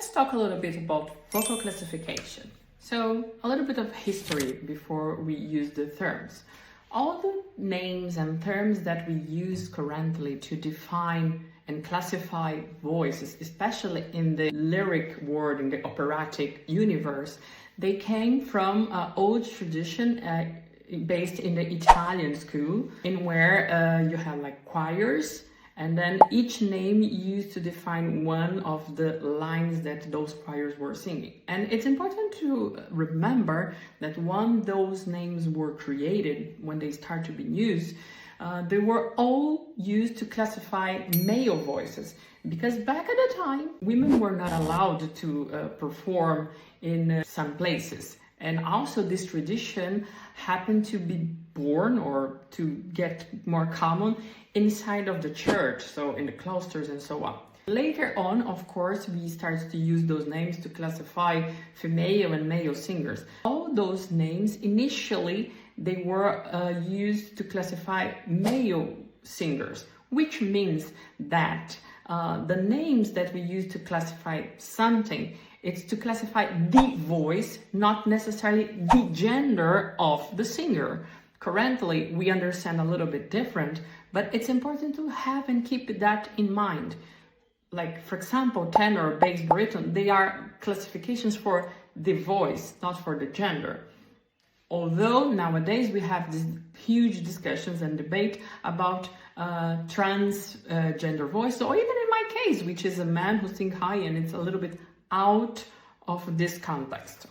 let's talk a little bit about vocal classification. So a little bit of history before we use the terms. All the names and terms that we use currently to define and classify voices, especially in the lyric world, in the operatic universe, they came from an old tradition based in the Italian school, in where you have like choirs, and then each name used to define one of the lines that those choirs were singing. And it's important to remember that when those names were created, when they start to be used, they were all used to classify male voices, because back at the time, women were not allowed to perform in some places. And also this tradition happened to be born or to get more common inside of the church, so in the cloisters and so on. Later on, of course, we started to use those names to classify female and male singers. All those names, initially, they were used to classify male singers, which means that the names that we use to classify something, it's to classify the voice, not necessarily the gender of the singer. Currently, we understand a little bit different, but it's important to have and keep that in mind. Like, for example, tenor, bass, baritone, they are classifications for the voice, not for the gender. Although nowadays we have these huge discussions and debate about transgender voice, or even in my case, which is a man who sings high, and it's a little bit out of this context.